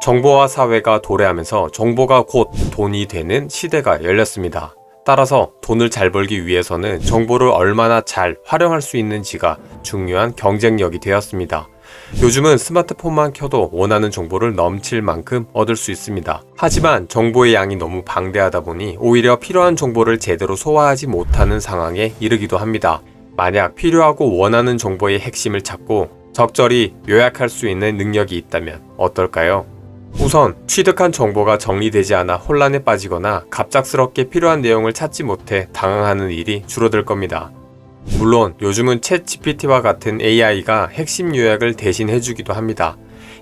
정보화 사회가 도래하면서 정보가 곧 돈이 되는 시대가 열렸습니다. 따라서 돈을 잘 벌기 위해서는 정보를 얼마나 잘 활용할 수 있는지가 중요한 경쟁력이 되었습니다. 요즘은 스마트폰만 켜도 원하는 정보를 넘칠 만큼 얻을 수 있습니다. 하지만 정보의 양이 너무 방대하다 보니 오히려 필요한 정보를 제대로 소화하지 못하는 상황에 이르기도 합니다. 만약 필요하고 원하는 정보의 핵심을 찾고 적절히 요약할 수 있는 능력이 있다면 어떨까요? 우선 취득한 정보가 정리되지 않아 혼란에 빠지거나 갑작스럽게 필요한 내용을 찾지 못해 당황하는 일이 줄어들 겁니다. 물론 요즘은 챗GPT와 같은 AI가 핵심 요약을 대신 해주기도 합니다.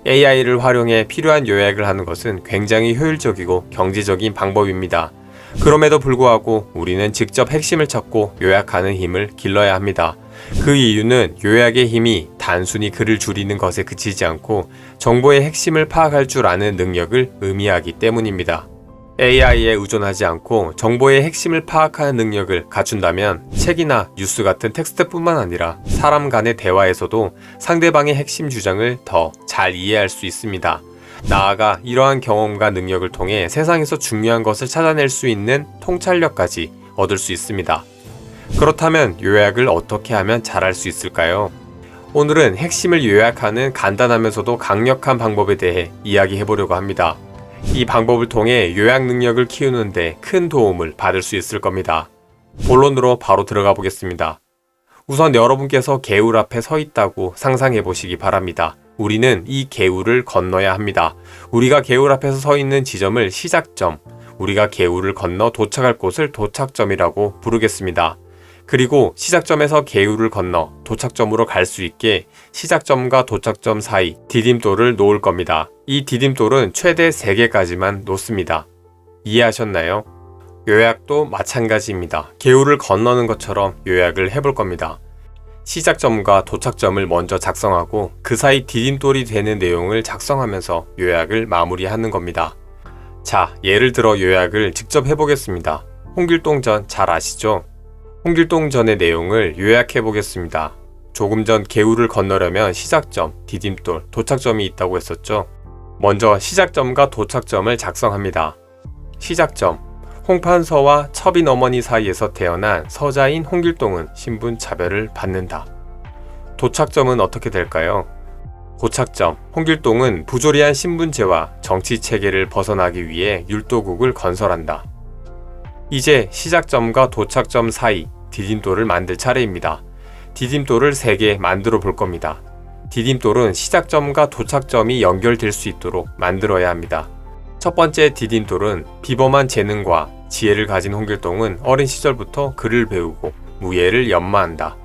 AI를 활용해 필요한 요약을 하는 것은 굉장히 효율적이고 경제적인 방법입니다. 그럼에도 불구하고 우리는 직접 핵심을 찾고 요약하는 힘을 길러야 합니다. 그 이유는 요약의 힘이 단순히 글을 줄이는 것에 그치지 않고 정보의 핵심을 파악할 줄 아는 능력을 의미하기 때문입니다. AI에 의존하지 않고 정보의 핵심을 파악하는 능력을 갖춘다면 책이나 뉴스 같은 텍스트뿐만 아니라 사람 간의 대화에서도 상대방의 핵심 주장을 더 잘 이해할 수 있습니다. 나아가 이러한 경험과 능력을 통해 세상에서 중요한 것을 찾아낼 수 있는 통찰력까지 얻을 수 있습니다. 그렇다면 요약을 어떻게 하면 잘할 수 있을까요? 오늘은 핵심을 요약하는 간단하면서도 강력한 방법에 대해 이야기해보려고 합니다. 이 방법을 통해 요약 능력을 키우는데 큰 도움을 받을 수 있을 겁니다. 본론으로 바로 들어가 보겠습니다. 우선 여러분께서 개울 앞에 서 있다고 상상해 보시기 바랍니다. 우리는 이 개울을 건너야 합니다. 우리가 개울 앞에서 서 있는 지점을 시작점, 우리가 개울을 건너 도착할 곳을 도착점이라고 부르겠습니다. 그리고 시작점에서 개울을 건너 도착점으로 갈 수 있게 시작점과 도착점 사이 디딤돌을 놓을 겁니다. 이 디딤돌은 최대 3개까지만 놓습니다. 이해하셨나요? 요약도 마찬가지입니다. 개울을 건너는 것처럼 요약을 해볼 겁니다. 시작점과 도착점을 먼저 작성하고 그 사이 디딤돌이 되는 내용을 작성하면서 요약을 마무리하는 겁니다. 자, 예를 들어 요약을 직접 해보겠습니다. 홍길동전 잘 아시죠? 홍길동전의 내용을 요약해 보겠습니다. 조금 전 개울을 건너려면 시작점, 디딤돌, 도착점이 있다고 했었죠. 먼저 시작점과 도착점을 작성합니다. 시작점, 홍판서와 첩인 어머니 사이에서 태어난 서자인 홍길동은 신분차별을 받는다. 도착점은 어떻게 될까요? 도착점, 홍길동은 부조리한 신분제와 정치체계를 벗어나기 위해 율도국을 건설한다. 이제 시작점과 도착점 사이 디딤돌을 만들 차례입니다. 디딤돌을 3개 만들어 볼 겁니다. 디딤돌은 시작점과 도착점이 연결될 수 있도록 만들어야 합니다. 첫 번째 디딤돌은 비범한 재능과 지혜를 가진 홍길동은 어린 시절부터 글을 배우고 무예를 연마한다.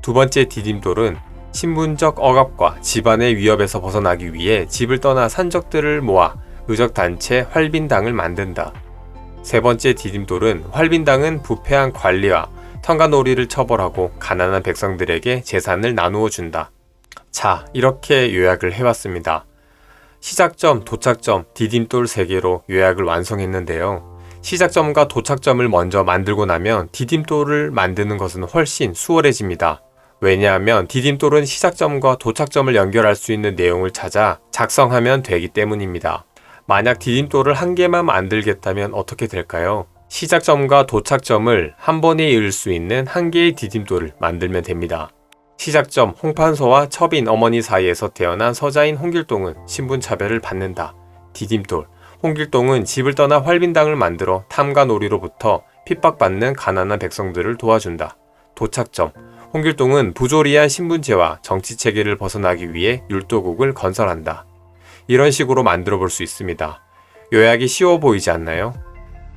두 번째 디딤돌은 신분적 억압과 집안의 위협에서 벗어나기 위해 집을 떠나 산적들을 모아 의적단체 활빈당을 만든다. 세 번째 디딤돌은 활빈당은 부패한 관리와 턴가놀이를 처벌하고 가난한 백성들에게 재산을 나누어 준다. 자, 이렇게 요약을 해왔습니다. 시작점, 도착점, 디딤돌 3개로 요약을 완성했는데요. 시작점과 도착점을 먼저 만들고 나면 디딤돌을 만드는 것은 훨씬 수월해집니다. 왜냐하면 디딤돌은 시작점과 도착점을 연결할 수 있는 내용을 찾아 작성하면 되기 때문입니다. 만약 디딤돌을 1개만 만들겠다면 어떻게 될까요? 시작점과 도착점을 한 번에 이을 수 있는 1개의 디딤돌을 만들면 됩니다. 시작점, 홍판서와 첩인 어머니 사이에서 태어난 서자인 홍길동은 신분차별을 받는다. 디딤돌, 홍길동은 집을 떠나 활빈당을 만들어 탐관오리로부터 핍박받는 가난한 백성들을 도와준다. 도착점, 홍길동은 부조리한 신분제와 정치체계를 벗어나기 위해 율도국을 건설한다. 이런 식으로 만들어 볼 수 있습니다. 요약이 쉬워 보이지 않나요?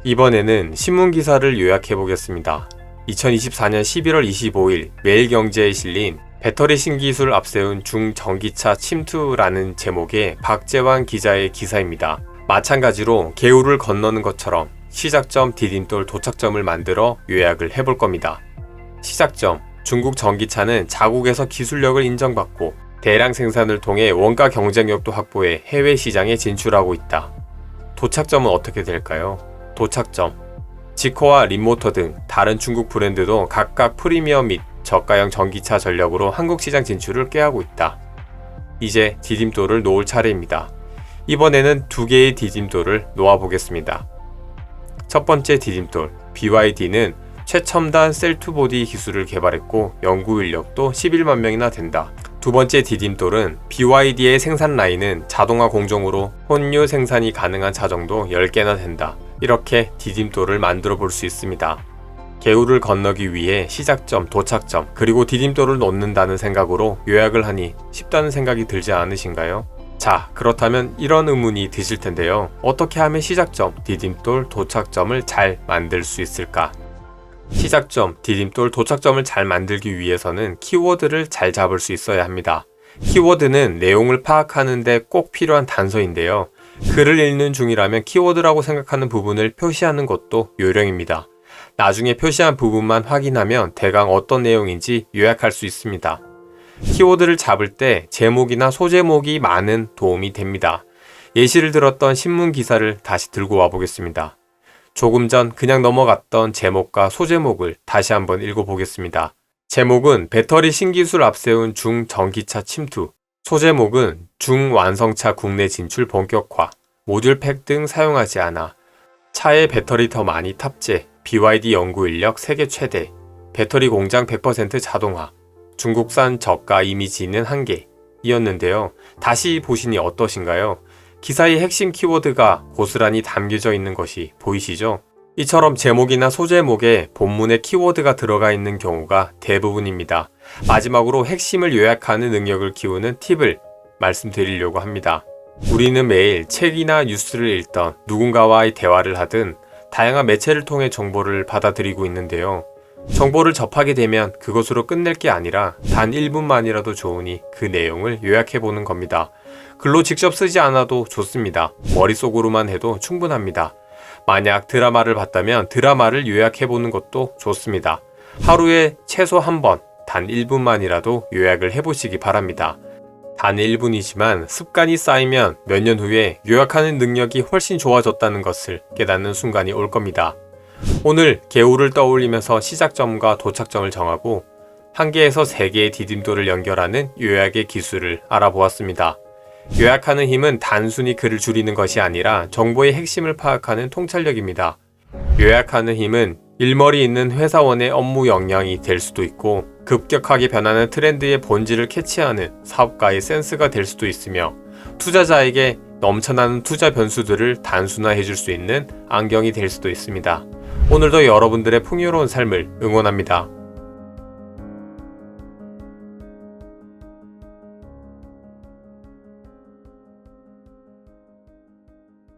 이번에는 신문기사를 요약해 보겠습니다. 2024년 11월 25일 매일경제에 실린 배터리 신기술 앞세운 중전기차 침투라는 제목의 박재환 기자의 기사입니다. 마찬가지로 개울을 건너는 것처럼 시작점, 디딤돌, 도착점을 만들어 요약을 해볼 겁니다. 시작점, 중국 전기차는 자국에서 기술력을 인정받고 대량 생산을 통해 원가 경쟁력도 확보해 해외 시장에 진출하고 있다. 도착점은 어떻게 될까요? 도착점, 지코와 림모터 등 다른 중국 브랜드도 각각 프리미엄 및 저가형 전기차 전력으로 한국 시장 진출을 꾀하고 있다. 이제 디딤돌을 놓을 차례입니다. 이번에는 두 개의 디딤돌을 놓아보겠습니다. 첫 번째 디딤돌, BYD는 최첨단 셀2보디 기술을 개발했고 연구 인력도 11만 명이나 된다. 두 번째 디딤돌은 BYD의 생산 라인은 자동화 공정으로 혼유 생산이 가능한 차종도 10개나 된다. 이렇게 디딤돌을 만들어 볼 수 있습니다. 개울을 건너기 위해 시작점, 도착점, 그리고 디딤돌을 놓는다는 생각으로 요약을 하니 쉽다는 생각이 들지 않으신가요? 자, 그렇다면 이런 의문이 드실 텐데요. 어떻게 하면 시작점, 디딤돌, 도착점을 잘 만들 수 있을까? 시작점, 디딤돌, 도착점을 잘 만들기 위해서는 키워드를 잘 잡을 수 있어야 합니다. 키워드는 내용을 파악하는 데 꼭 필요한 단서인데요. 글을 읽는 중이라면 키워드라고 생각하는 부분을 표시하는 것도 요령입니다. 나중에 표시한 부분만 확인하면 대강 어떤 내용인지 요약할 수 있습니다. 키워드를 잡을 때 제목이나 소제목이 많은 도움이 됩니다. 예시를 들었던 신문 기사를 다시 들고 와 보겠습니다. 조금 전 그냥 넘어갔던 제목과 소제목을 다시 한번 읽어보겠습니다. 제목은 배터리 신기술 앞세운 중전기차 침투, 소제목은 중완성차 국내 진출 본격화, 모듈팩 등 사용하지 않아, 차에 배터리 더 많이 탑재, BYD 연구 인력 세계 최대, 배터리 공장 100% 자동화, 중국산 저가 이미지 있는 한계 이었는데요. 다시 보시니 어떠신가요? 기사의 핵심 키워드가 고스란히 담겨져 있는 것이 보이시죠? 이처럼 제목이나 소제목에 본문의 키워드가 들어가 있는 경우가 대부분입니다. 마지막으로 핵심을 요약하는 능력을 키우는 팁을 말씀드리려고 합니다. 우리는 매일 책이나 뉴스를 읽던 누군가와의 대화를 하든 다양한 매체를 통해 정보를 받아들이고 있는데요. 정보를 접하게 되면 그것으로 끝낼 게 아니라 단 1분만이라도 좋으니 그 내용을 요약해보는 겁니다. 글로 직접 쓰지 않아도 좋습니다. 머릿속으로만 해도 충분합니다. 만약 드라마를 봤다면 드라마를 요약해보는 것도 좋습니다. 하루에 최소 한 번, 단 1분만이라도 요약을 해보시기 바랍니다. 단 1분이지만 습관이 쌓이면 몇 년 후에 요약하는 능력이 훨씬 좋아졌다는 것을 깨닫는 순간이 올 겁니다. 오늘 개울을 떠올리면서 시작점과 도착점을 정하고 1개에서 3개의 디딤돌을 연결하는 요약의 기술을 알아보았습니다. 요약하는 힘은 단순히 글을 줄이는 것이 아니라 정보의 핵심을 파악하는 통찰력입니다. 요약하는 힘은 일머리 있는 회사원의 업무 역량이 될 수도 있고 급격하게 변하는 트렌드의 본질을 캐치하는 사업가의 센스가 될 수도 있으며 투자자에게 넘쳐나는 투자 변수들을 단순화해 줄 수 있는 안경이 될 수도 있습니다. 오늘도 여러분들의 풍요로운 삶을 응원합니다.